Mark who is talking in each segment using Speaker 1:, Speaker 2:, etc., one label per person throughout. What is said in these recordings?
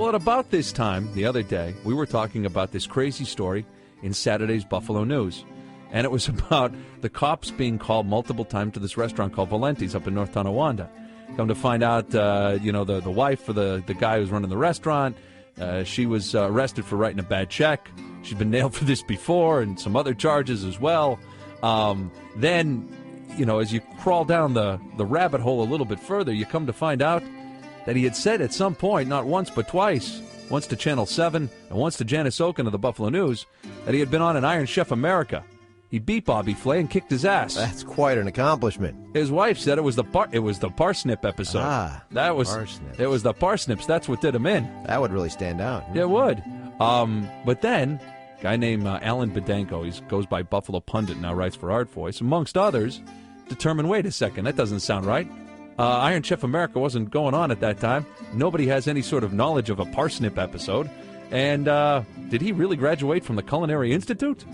Speaker 1: Well, at about this time, the other day, we were talking about this crazy story in Saturday's Buffalo News. And it was about the cops being called multiple times to this restaurant called Valenti's up in North Tonawanda. Come to find out, the wife of the guy who's running the restaurant, she was arrested for writing a bad check. She'd been nailed for this before and some other charges as well. Then, as you crawl down the rabbit hole a little bit further, you come to find out that he had said at some point, not once but twice, once to Channel 7 and once to Janice Oken of the Buffalo News, that he had been on an Iron Chef America. He beat Bobby Flay and kicked his ass.
Speaker 2: That's quite an accomplishment.
Speaker 1: His wife said it was the parsnip episode.
Speaker 2: Parsnips.
Speaker 1: It was the parsnips. That's what did him in.
Speaker 2: That would really stand out.
Speaker 1: It would. But then, a guy named Alan Bedenko, he goes by Buffalo Pundit, now writes for Art Voice, amongst others, determined, wait a second, that doesn't sound right. Iron Chef America wasn't going on at that time. Nobody has any sort of knowledge of a parsnip episode. And did he really graduate from the Culinary Institute?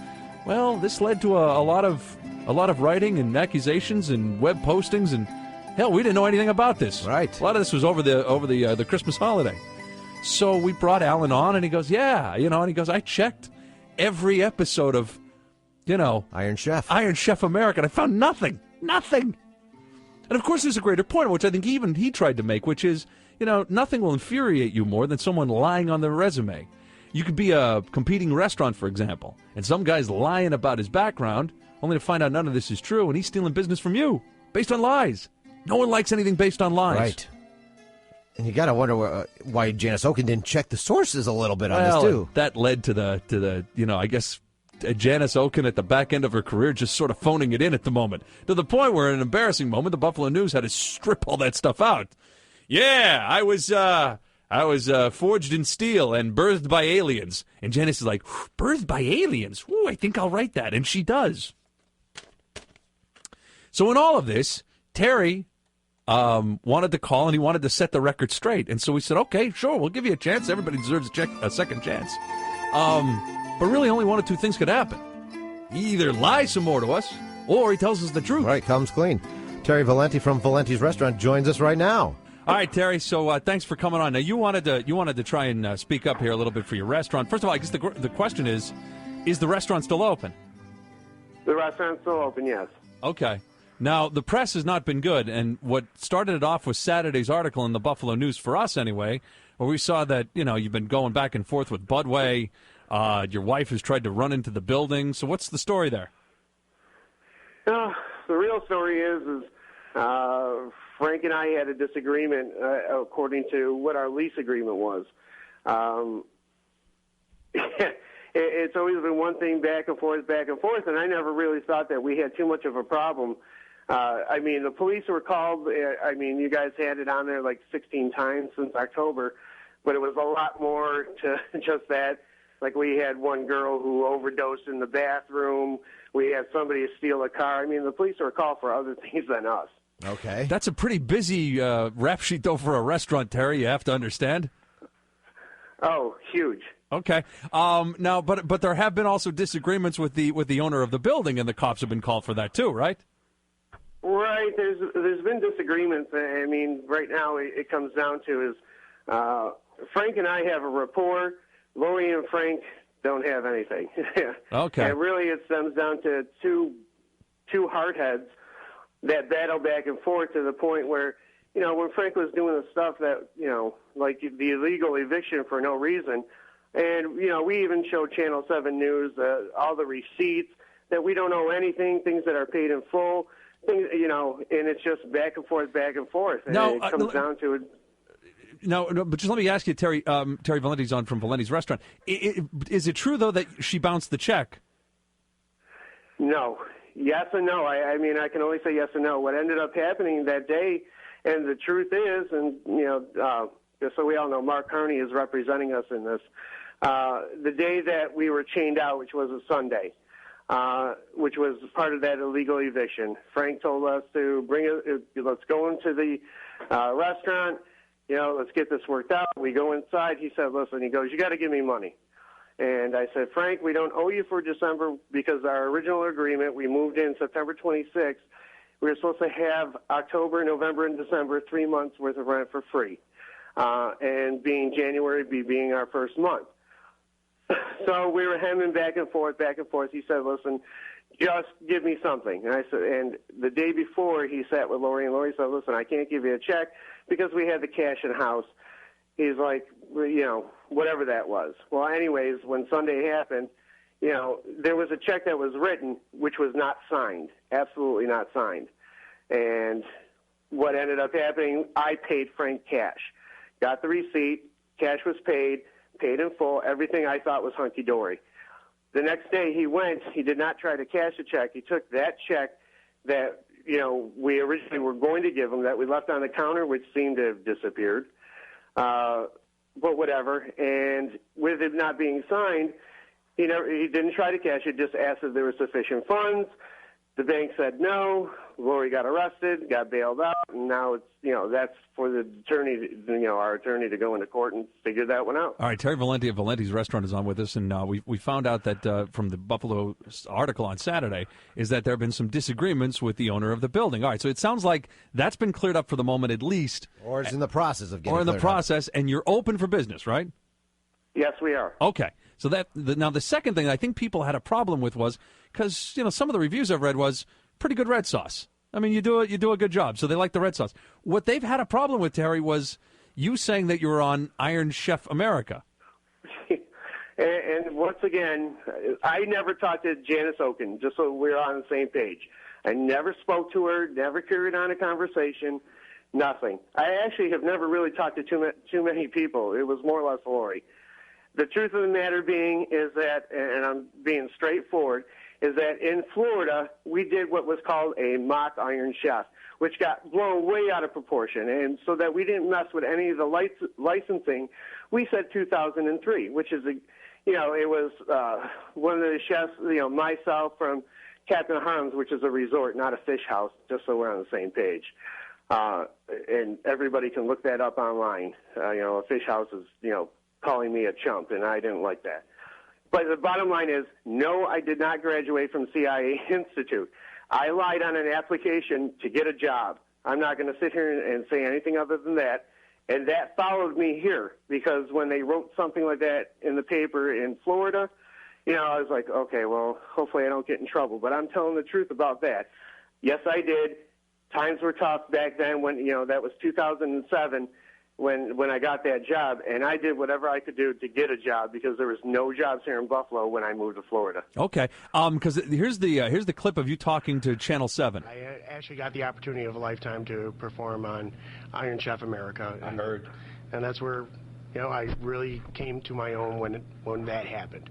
Speaker 1: Well, this led to a lot of writing and accusations and web postings, and hell, we didn't know anything about this.
Speaker 2: Right.
Speaker 1: A lot of this was over the Christmas holiday. So we brought Alan on, and he goes, and he goes, I checked every episode of,
Speaker 2: Iron Chef
Speaker 1: America, and I found nothing. And of course, there's a greater point, which I think even he tried to make, which is, nothing will infuriate you more than someone lying on their resume. You could be a competing restaurant, for example, and some guy's lying about his background, only to find out none of this is true, and he's stealing business from you based on lies. No one likes anything based on lies.
Speaker 2: Right. And you got to wonder why Janice Oken didn't check the sources a little bit on this, too.
Speaker 1: That led to the I guess Janice Oken at the back end of her career just sort of phoning it in at the moment, to the point where, in an embarrassing moment, the Buffalo News had to strip all that stuff out. Yeah, I was forged in steel and birthed by aliens. And Janice is like, birthed by aliens? Ooh, I think I'll write that. And she does. So in all of this, Terry wanted to call, and he wanted to set the record straight. And so we said, okay, sure, we'll give you a chance. Everybody deserves a second chance. But really only one of two things could happen. He either lies some more to us, or he tells us the truth.
Speaker 2: Right, comes clean. Terry Valenti from Valenti's Restaurant joins us right now.
Speaker 1: All right, Terry, so thanks for coming on. Now, you wanted to try and speak up here a little bit for your restaurant. First of all, I guess the question is the restaurant still open?
Speaker 3: The restaurant's still open, yes.
Speaker 1: Okay. Now, the press has not been good, and what started it off was Saturday's article in the Buffalo News, for us anyway, where we saw that, you've been going back and forth with Budway. Your wife has tried to run into the building. So what's the story there?
Speaker 3: The real story is Frank and I had a disagreement according to what our lease agreement was. It's always been one thing back and forth, and I never really thought that we had too much of a problem. The police were called. You guys had it on there like 16 times since October, but it was a lot more to just that. Like, we had one girl who overdosed in the bathroom. We had somebody steal a car. The police were called for other things than us.
Speaker 2: Okay.
Speaker 1: That's a pretty busy rap sheet, though, for a restaurant, Terry, you have to understand.
Speaker 3: Oh, huge.
Speaker 1: Okay. Now, but there have been also disagreements with the owner of the building, and the cops have been called for that too, right?
Speaker 3: Right. There's been disagreements. Right now it comes down to is Frank and I have a rapport. Lori and Frank don't have anything.
Speaker 1: Okay.
Speaker 3: And really it stems down to two hardheads that battle back and forth to the point where, when Frank was doing the stuff that, like the illegal eviction for no reason, and, we even showed Channel 7 News all the receipts that we don't owe anything, things that are paid in full, things, and it's just back and forth. And
Speaker 1: now,
Speaker 3: it comes down to it.
Speaker 1: No, but just let me ask you, Terry. Terry Valenti's on from Valenti's Restaurant. Is it true, though, that she bounced the check?
Speaker 3: No. Yes and no. I can only say yes and no. What ended up happening that day, and the truth is, and, just so we all know, Mark Carney is representing us in this, the day that we were chained out, which was a Sunday, which was part of that illegal eviction, Frank told us to let's go into the restaurant, let's get this worked out. We go inside. He said, listen, he goes, you got to give me money. And I said, Frank, we don't owe you for December because our original agreement, we moved in September 26th. We were supposed to have October, November, and December, 3 months worth of rent for free. and being January being our first month. So we were hemming back and forth. He said, listen, just give me something. And I said, and the day before he sat with Lori, and Lori said, listen, I can't give you a check because we had the cash in house. He's like, well, whatever that was. Well, anyways, when Sunday happened, there was a check that was written, which was not signed, absolutely not signed. And what ended up happening, I paid Frank cash. Got the receipt, cash was paid in full, everything I thought was hunky-dory. The next day he did not try to cash a check. He took that check that, we originally were going to give him that we left on the counter, which seemed to have disappeared. But whatever. And with it not being signed, he didn't try to cash it, just asked if there were sufficient funds. The bank said no. Lori got arrested, got bailed out, and now it's, that's for the attorney, our attorney to go into court and figure that one out.
Speaker 1: All right, Terry Valenti of Valenti's Restaurant is on with us, and we found out that from the Buffalo article on Saturday is that there have been some disagreements with the owner of the building. All right, so it sounds like that's been cleared up for the moment at least.
Speaker 2: Or it's in the process of getting
Speaker 1: Or in the
Speaker 2: cleared
Speaker 1: process, and you're open for business, right?
Speaker 3: Yes, we are.
Speaker 1: Okay. So now the second thing I think people had a problem with was because some of the reviews I've read was pretty good red sauce. I mean, you do a good job, so they like the red sauce. What they've had a problem with, Terry, was you saying that you were on Iron Chef America.
Speaker 3: And once again, I never talked to Janice Oken, just so we're on the same page. I never spoke to her, never carried on a conversation, nothing. I actually have never really talked to too many people. It was more or less Lori. The truth of the matter being is that, and I'm being straightforward, is that in Florida, we did what was called a mock Iron Chef, which got blown way out of proportion. And so that we didn't mess with any of the licensing, we said 2003, which is, it was one of the chefs, myself from Captain Harm's, which is a resort, not a fish house, just so we're on the same page. And everybody can look that up online. A fish house is, calling me a chump, and I didn't like that. But the bottom line is, no, I did not graduate from CIA Institute. I lied on an application to get a job. I'm not going to sit here and say anything other than that. And that followed me here, because when they wrote something like that in the paper in Florida, I was like, okay, well, hopefully I don't get in trouble. But I'm telling the truth about that. Yes, I did. Times were tough back then when, that was 2007. When I got that job, and I did whatever I could do to get a job because there was no jobs here in Buffalo when I moved to Florida.
Speaker 1: Okay, because here's the clip of you talking to Channel 7.
Speaker 4: I actually got the opportunity of a lifetime to perform on Iron Chef America. I heard, and that's where I really came to my own when that happened.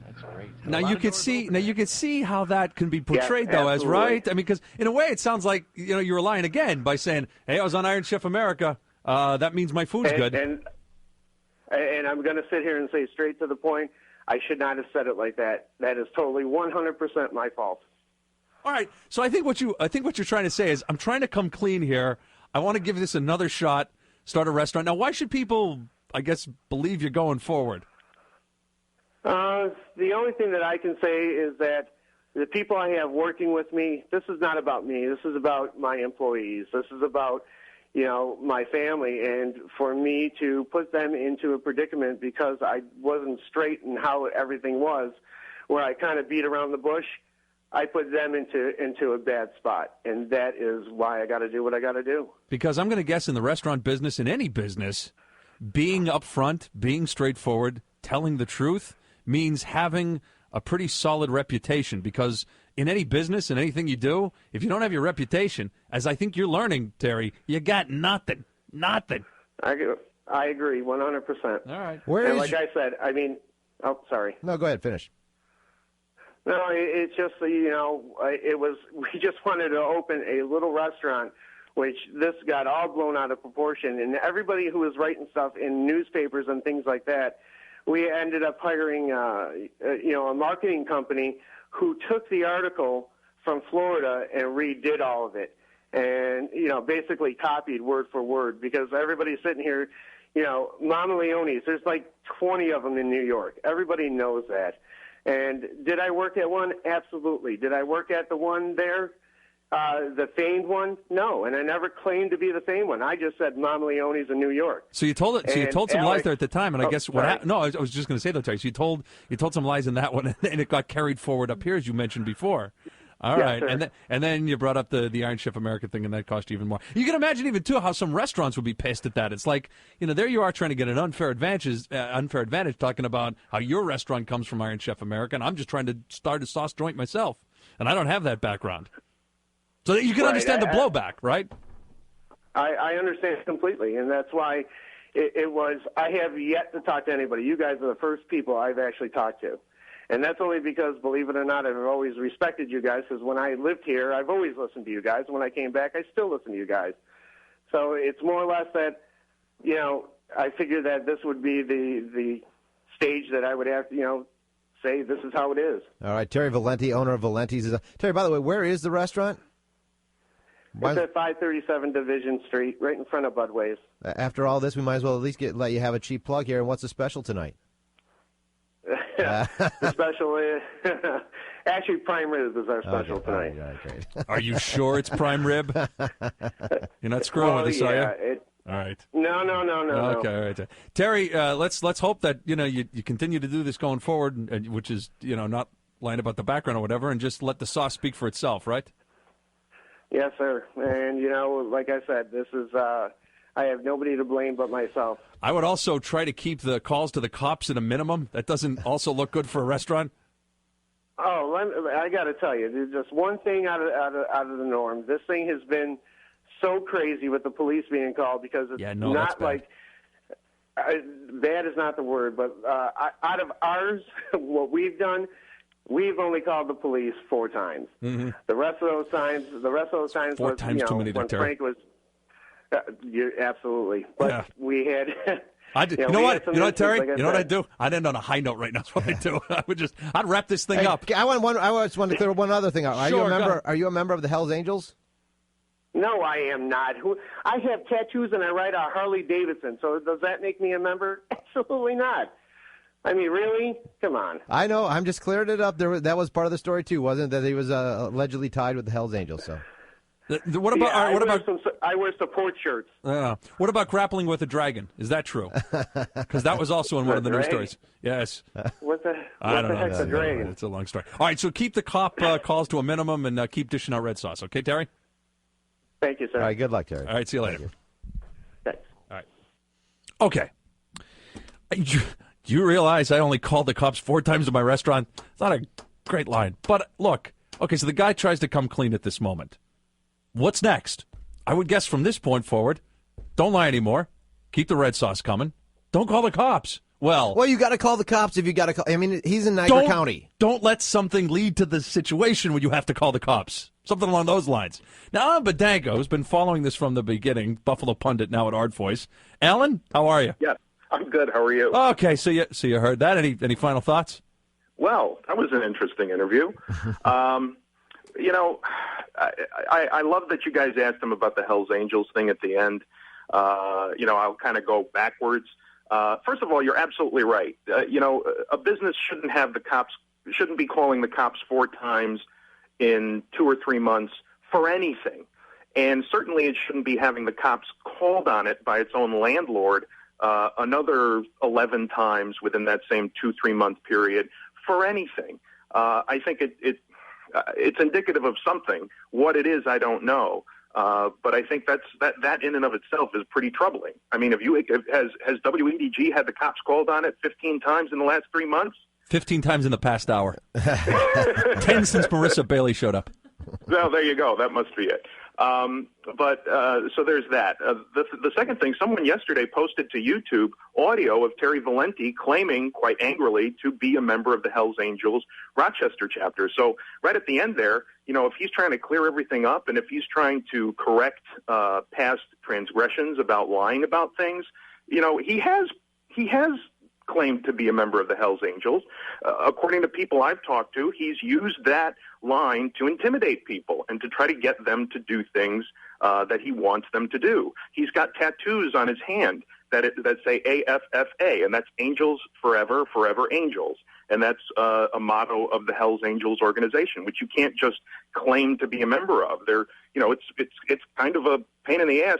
Speaker 4: That's great.
Speaker 1: Now you could see how that can be portrayed though as right. I mean, because in a way it sounds like you were lying again by saying, "Hey, I was on Iron Chef America." That means my food's good.
Speaker 3: And I'm going to sit here and say straight to the point, I should not have said it like that. That is totally 100% my fault.
Speaker 1: All right. So I think what you're trying to say is I'm trying to come clean here. I want to give this another shot, start a restaurant. Now, why should people, I guess, believe you're going forward?
Speaker 3: The only thing that I can say is that the people I have working with me, this is not about me. This is about my employees. This is about my family, and for me to put them into a predicament because I wasn't straight in how everything was, where I kind of beat around the bush, I put them into a bad spot, and that is why I got to do what I got to do.
Speaker 1: Because I'm going to guess in the restaurant business, in any business, being upfront, being straightforward, telling the truth means having a pretty solid reputation, because in any business and anything you do, if you don't have your reputation, as I think you're learning, Terry, you got nothing. Nothing.
Speaker 3: I agree 100%.
Speaker 1: All right.
Speaker 3: And like I said, sorry.
Speaker 2: No, go ahead, finish.
Speaker 3: No, it's just, it was, we just wanted to open a little restaurant, which this got all blown out of proportion. And everybody who was writing stuff in newspapers and things like that, we ended up hiring, a marketing company who took the article from Florida and redid all of it, and basically copied word for word, because everybody's sitting here, Mama Leone's, there's like 20 of them in New York. Everybody knows that. And did I work at one? Absolutely. Did I work at the one there? The famed one? No, and I never claimed to be the famed one. I just said Mom Leone's in New York.
Speaker 1: So you told it. So you told some lies there at the time, and I guess what
Speaker 3: sorry.
Speaker 1: happened? No, I was just going to say that, Terry. So you told some lies in that one, and it got carried forward up here, as you mentioned before. All
Speaker 3: Yes,
Speaker 1: right,
Speaker 3: sir.
Speaker 1: and then you brought up the Iron Chef America thing, and that cost you even more. You can imagine even too how some restaurants would be pissed at that. It's like, there you are trying to get an unfair advantage, talking about how your restaurant comes from Iron Chef America, and I'm just trying to start a sauce joint myself, and I don't have that background. So you can understand the blowback, right?
Speaker 3: I understand completely, and that's why it was. I have yet to talk to anybody. You guys are the first people I've actually talked to. And that's only because, believe it or not, I've always respected you guys, because when I lived here, I've always listened to you guys. When I came back, I still listen to you guys. So it's more or less that, I figured that this would be the stage that I would have to, say this is how it is.
Speaker 2: All right, Terry Valenti, owner of Valenti's. Terry, by the way, where is the restaurant?
Speaker 3: It's at 537 Division Street, right in front of Budway's.
Speaker 2: After all this, we might as well at least let you have a cheap plug here. And what's the special tonight?
Speaker 3: The special is actually prime rib is our special tonight.
Speaker 2: All right, great.
Speaker 1: Are you sure it's prime rib? You're not screwing with us, are you? All right.
Speaker 3: No.
Speaker 1: Okay, all right. Terry, let's hope that you continue to do this going forward, which is not lying about the background or whatever, and just let the sauce speak for itself, right?
Speaker 3: Yes, sir. And like I said, this is I have nobody to blame but myself.
Speaker 1: I would also try to keep the calls to the cops at a minimum. That doesn't also look good for a restaurant.
Speaker 3: Oh, I got to tell you, there's just one thing out of the norm. This thing has been so crazy with the police being called, because it's not like bad is not the word, but out of ours, what we've done, we've only called the police 4 times. Mm-hmm. The rest of those times,
Speaker 1: 4
Speaker 3: was,
Speaker 1: times too many to
Speaker 3: when
Speaker 1: Terry.
Speaker 3: Frank was. Absolutely, but we had.
Speaker 1: You know what, Terry? Like you know what I'd do? I'd end on a high note right now. That's what I'd do. I'd wrap this thing up.
Speaker 2: I just want to clear one other thing out.
Speaker 1: Sure,
Speaker 2: are you a member of the Hells Angels?
Speaker 3: No, I am not. I have tattoos and I ride a Harley Davidson. So does that make me a member? Absolutely not. I mean, really? Come on.
Speaker 2: I know. I'm just clearing it up. That was part of the story too, wasn't it? That he was allegedly tied with the Hells Angels. So.
Speaker 1: What about?
Speaker 3: I wear support shirts.
Speaker 1: What about grappling with a dragon? Is that true? Because that was also in one of the news stories. Yes.
Speaker 3: What the heck's a dragon?
Speaker 1: It's a long story. All right, so keep the cop calls to a minimum and keep dishing out red sauce. Okay, Terry?
Speaker 3: Thank you, sir.
Speaker 2: All right, good luck, Terry.
Speaker 1: All right, see you later.
Speaker 3: Thanks.
Speaker 1: All right. Okay. Do you realize I only called the cops 4 times in my restaurant? It's not a great line. But look, okay, so the guy tries to come clean at this moment. What's next? I would guess from this point forward, don't lie anymore. Keep the red sauce coming. Don't call the cops. Well,
Speaker 2: you got to call the cops if you got to call. I mean, he's in Niagara County.
Speaker 1: Don't let something lead to the situation where you have to call the cops. Something along those lines. Now, Alan Badango has been following this from the beginning. Buffalo pundit, now at Art Voice. Alan, how are you?
Speaker 5: Yes, I'm good. How are you?
Speaker 1: Okay, so you heard that. Any final thoughts?
Speaker 5: Well, that was an interesting interview. I love that you guys asked him about the Hells Angels thing at the end. I'll kind of go backwards. First of all, you're absolutely right. A business shouldn't be calling the cops 4 times in 2 or 3 months for anything. And certainly it shouldn't be having the cops called on it by its own landlord another 11 times within that same 2-3 month period for anything. I think it's indicative of something. What it is, I don't know. But I think that in and of itself is pretty troubling. I mean, has WEDG had the cops called on it 15 times in the last 3 months?
Speaker 1: 15 times in the past hour. 10 since Marissa Bailey showed up.
Speaker 5: Well, there you go. That must be it. So there's that. The second thing, someone yesterday posted to YouTube audio of Terry Valenti claiming quite angrily to be a member of the Hells Angels Rochester chapter. So right at the end there, if he's trying to clear everything up and if he's trying to correct past transgressions about lying about things, he has claimed to be a member of the Hells Angels. According to people I've talked to, he's used that line to intimidate people and to try to get them to do things that he wants them to do. He's got tattoos on his hand that say AFFA, and that's Angels Forever, Forever Angels. and that's a motto of the Hells Angels organization, which you can't just claim to be a member of. They're, it's kind of a pain in the ass